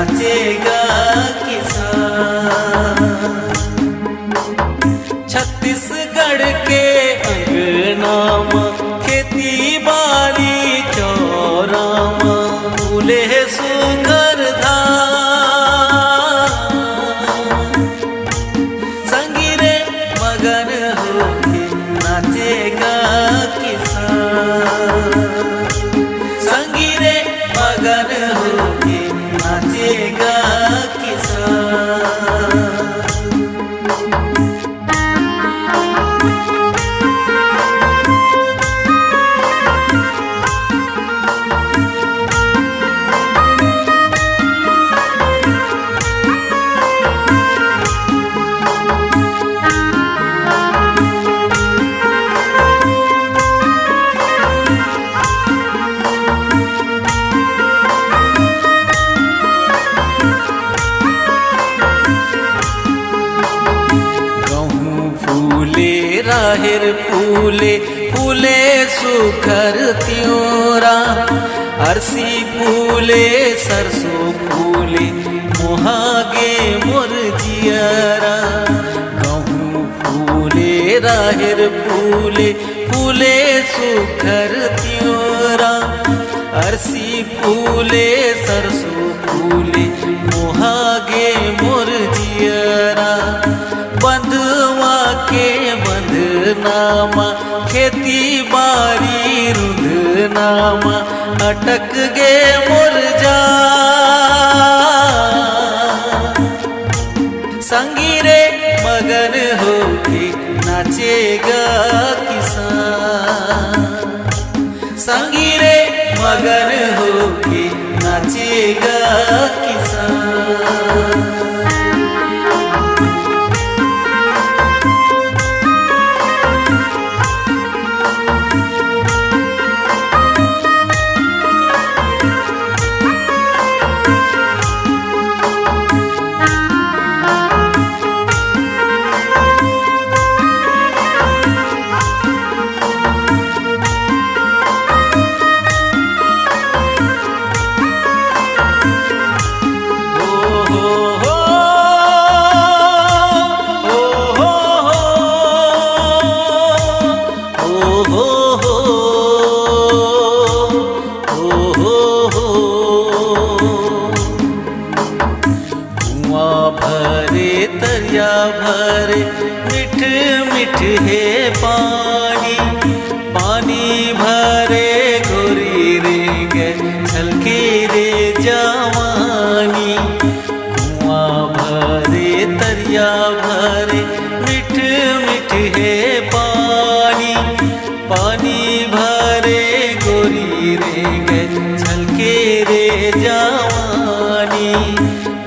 नाचेगा किसान। छत्तीसगढ़ के अंगना में खेती बाड़ी चौरा में फूले सुघर धान। संगी रे मगन होके नाचेगा किसान। संगी रे मगन होके नाचेगा किसान। राहेर फूले फूले सुखर त्योरा। अरसी फूले सरसों फूले मोहागे मोर जियरा। गहूँ फूले राहेर फूले फूले सुखर त्योरा। अरसी फूले सरसों फूले मोहागे मोर जियरा। बंधवा के बंधनामा खेती बाड़ी रुधनामा अटक गे मोर जा। संगी रे मगन होके नाचेगा किसान। संगी रे मगन होके नाचेगा किसान। भरे तरिया भरे मिठ मिठ है पानी। पानी भरे गोरी रे गए छलके रे जवानी। कुआं भरे तरिया भरे मिठ मिठ है पानी। पानी भरे गोरी रे गए छलके रे जवानी।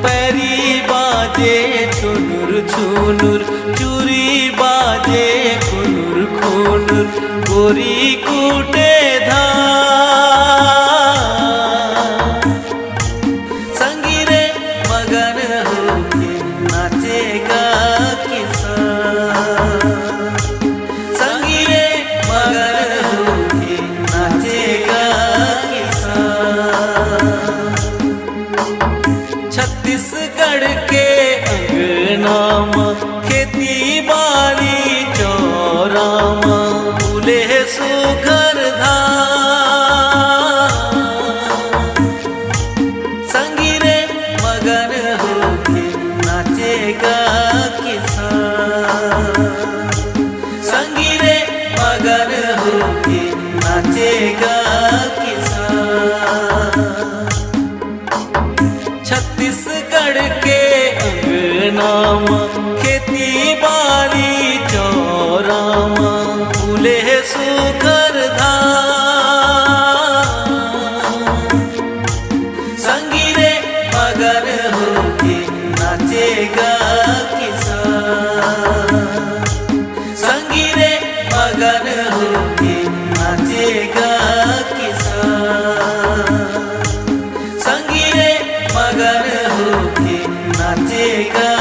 पैरी बाजे छुनुर छुनुर चूरी बाजे खुनुर खुनुर गोरी कूटे धान। संगी रे मगन होके नाचेगा किसान। संगी रे मगन होके नाचेगा किसान। छत्तीसगढ़ के अंगना में खेती बाड़ी चौरा में फूले सुघर धान। संगी रे मगन होके नाचेगा किसान। संगी रे मगन होके नाचेगा किसान। छत्तीसगढ़ के अंगना में खेती बाड़ी चौरा में फूले सुघर धान। संगी रे मगन होके नाचेगा किसान। संगी रे मगन होके नाचेगा किसान। संगी रे मगन होके नाचेगा।